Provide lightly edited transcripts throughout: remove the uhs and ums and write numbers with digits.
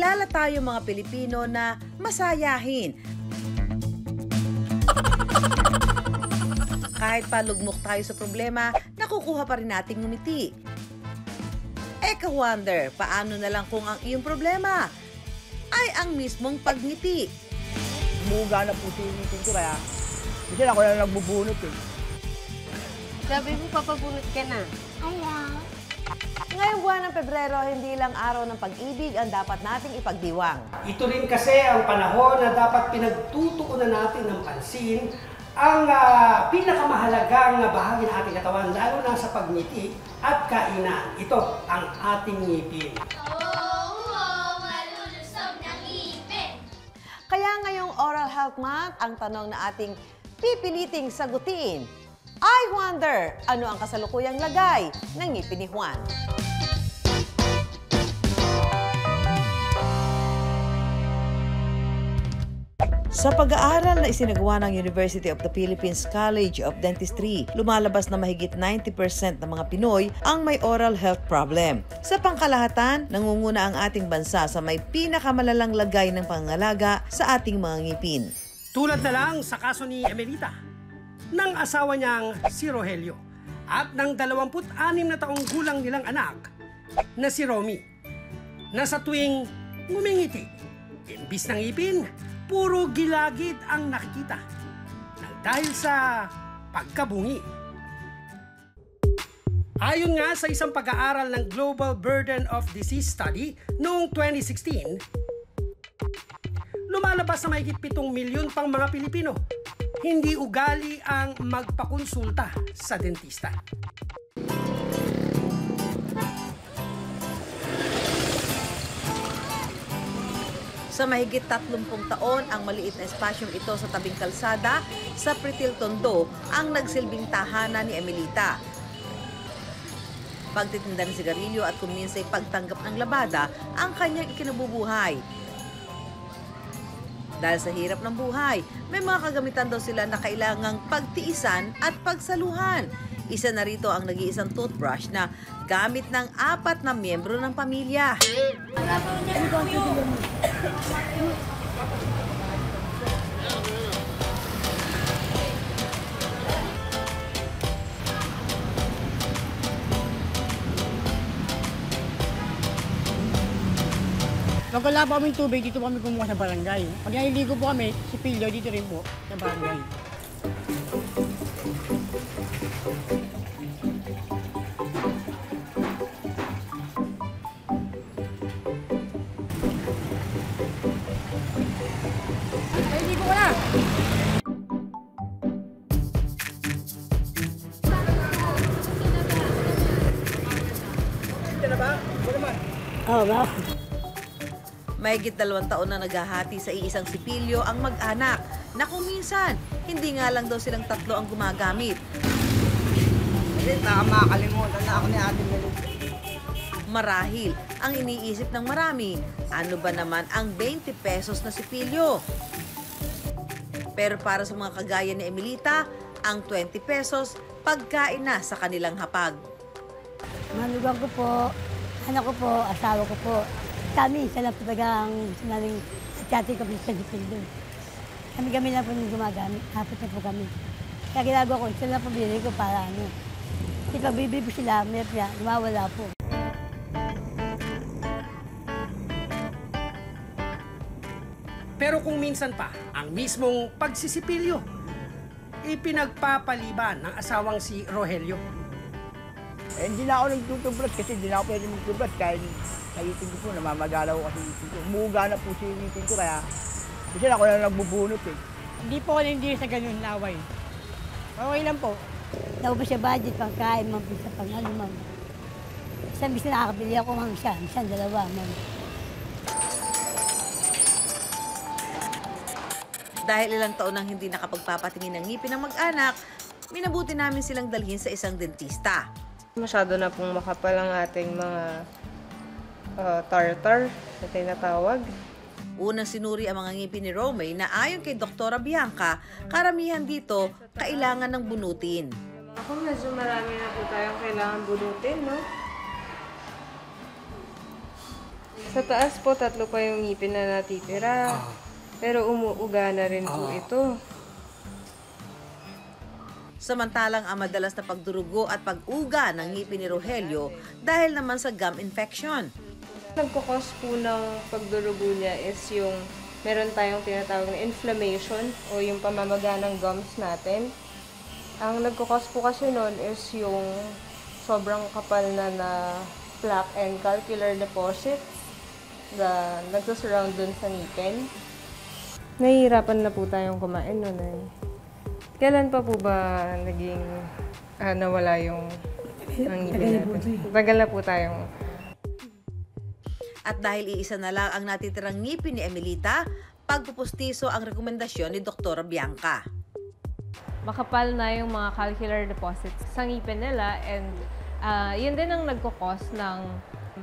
kilala tayo mga Pilipino na masayahin. Kahit palugmok tayo sa problema, nakukuha pa rin nating ngumiti. Ka-wonder, paano na lang kung ang iyong problema ay ang mismong pagngiti? Muga na po sinitin ko kaya kasi ako na nagbubunot eh. Sabi mo, papabunot ka na. Ayaw. Ngayong buwan ng Pebrero, hindi lang araw ng pag-ibig ang dapat nating ipagdiwang. Ito rin kasi ang panahon na dapat pinagtutuunan natin ng pansin ang pinakamahalagang bahagi ng ating katawan, lalo na sa pagngiti at kainan. Ito ang ating ngipin. Malulusog na ngipin. Kaya ngayong Oral Health Month, ang tanong na ating pipiliting sagutin, I wonder, ano ang kasalukuyang lagay ng ngipin ni Juan? Sa pag-aaral na isinagawa ng University of the Philippines College of Dentistry, lumalabas na mahigit 90% ng mga Pinoy ang may oral health problem. Sa pangkalahatan, nangunguna ang ating bansa sa may pinakamalalang lagay ng pangangalaga sa ating mga ngipin. Tulad na lang sa kaso ni Emelita, ng asawa niyang si Rogelio, at ng 26 na taong gulang nilang anak na si Romy, na sa tuwing ngumingiti, imbis ng ngipin, puro gilagid ang nakikita dahil sa pagkabungi. Ayon nga sa isang pag-aaral ng Global Burden of Disease Study noong 2016, lumalabas na mahigit 7 milyon pang mga Pilipino hindi ugali ang magpakonsulta sa dentista. Sa mahigit 30 taon, ang maliit na espasyong ito sa tabing kalsada sa Pretil Tondo ang nagsilbing tahanan ni Emelita. Pagtitinda ng sigarilyo at kuminsay pagtanggap ng labada ang kanyang ikinabubuhay. Dahil sa hirap ng buhay, may mga kagamitan daw sila na kailangang pagtiisan at pagsaluhan. Isa na rito ang nag-iisang toothbrush na gamit ng 4 na miyembro ng pamilya. Pag wala po kaming tubig, dito po kami kumuha sa barangay. Pag naliligo po kami, si Pilyo dito rin po sa barangay. Naliligo ko na! Hindi na ba? Ito naman. Oo ba? Mahigit 2 taon na naghahati sa iisang sipilyo ang mag-anak na kung minsan, hindi nga lang daw silang 3 ang gumagamit. Hindi, makakalimutan na ako ni Ate Melu. Marahil, ang iniisip ng marami, ano ba naman ang 20 pesos na sipilyo? Pero para sa mga kagaya ni Emelita, ang 20 pesos pagkain na sa kanilang hapag. Manugang ko po, anak ko po, asawa ko po. Kami, isa lang po talagang gusto namin atyati kami sa dipildo. Kami lang po nung gumagamit. 4 na po kami. Kaya ginagawa ko, isa lang po binili ko para ano. Kasi pag bibili po sila, may lumawala po. Pero kung minsan pa, ang mismong pagsisipilyo, ipinagpapaliban ng asawang si Rogelio. Eh, hindi na ako nagtutubras kasi hindi na ako pwede magtubras kahit nagitin ko po, namamagalaw kasi ngitin ko. Muga na po sinitin ko kaya kasi ako na nagbubunot eh. Hindi po ako hindi sa ganun laway. Okay lang po. Naubos sa budget, pangkain, sa pang-ano, ma'am. Isang bis na nakakabili ako, ma'am, isang 2, ma'am. Dahil ilang taon nang hindi nakapagpapatingin ng ngipin ng mag-anak, minabuti namin silang dalhin sa isang dentista. Masyado na pong makapal ang ating mga tartar na tinatawag. Unang sinuri ang mga ngipin ni Romay na ayon kay Dr. Bianca, karamihan dito kailangan ng bunutin. Ako medyo marami na po tayong kailangan bunutin, no? Sa taas po, 3 pa yung ngipin na natitira. Pero umuuga na rin po ito. Samantalang ang madalas na pagdurugo at pag-uga ng ngipin ni Rogelio dahil naman sa gum infection. Nagkukos po ng pagdurugo niya is yung meron tayong tinatawag na inflammation o yung pamamaga ng gums natin. Ang nagkukos po kasi nun is yung sobrang kapal na plaque and calcular deposits na nagsasurround dun sa ngipin. Nahihirapan na po tayong kumain nun eh. Kailan pa po ba naging nawala yung ang ngipin natin? Tagal na po tayong... At dahil iisa na lang ang natitirang ngipin ni Emelita, pagpupustiso ang rekomendasyon ni Dr. Bianca. Makapal na yung mga calcular deposits sa ngipin nila and yun din ang nagkukos ng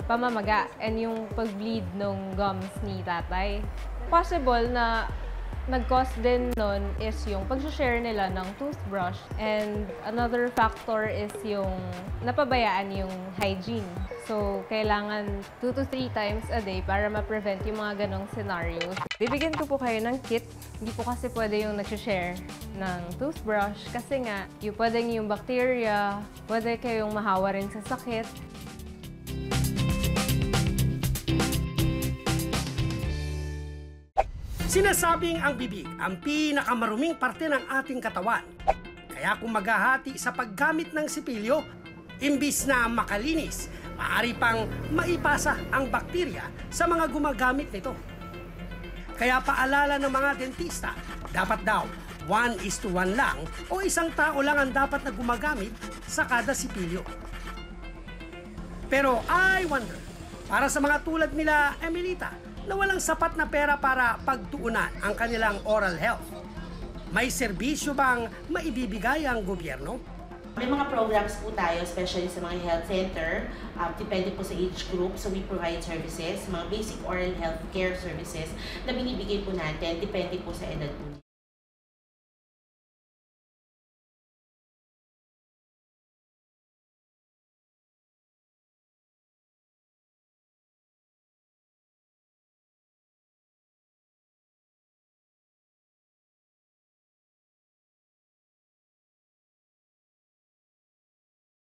pamamaga and yung pag-bleed ng gums ni tatay. Possible na nag-cause din nun is yung pag-share nila ng toothbrush and another factor is yung napabayaan yung hygiene. So, kailangan 2 to 3 times a day para ma-prevent yung mga ganong scenarios. Bibigyan ko po kayo ng kit. Hindi po kasi pwede yung nag-share ng toothbrush kasi nga, yung pwedeng yung bacteria, pwede kayong mahawa rin sa sakit. Sinasabing ang bibig ang pinakamaruming parte ng ating katawan. Kaya kung maghahati sa paggamit ng sipilyo, imbis na makalinis, maaari pang maipasa ang bakterya sa mga gumagamit nito. Kaya paalala ng mga dentista, dapat daw 1:1 lang o isang tao lang ang dapat na gumagamit sa kada sipilyo. Pero I wonder, para sa mga tulad nila Emelita, na walang sapat na pera para pagtuunan ang kanilang oral health, may serbisyo bang maibibigay ang gobyerno? May mga programs po tayo, especially sa mga health center. Depende po sa age group. So we provide services, mga basic oral health care services na binibigay po natin. Depende po sa edad po.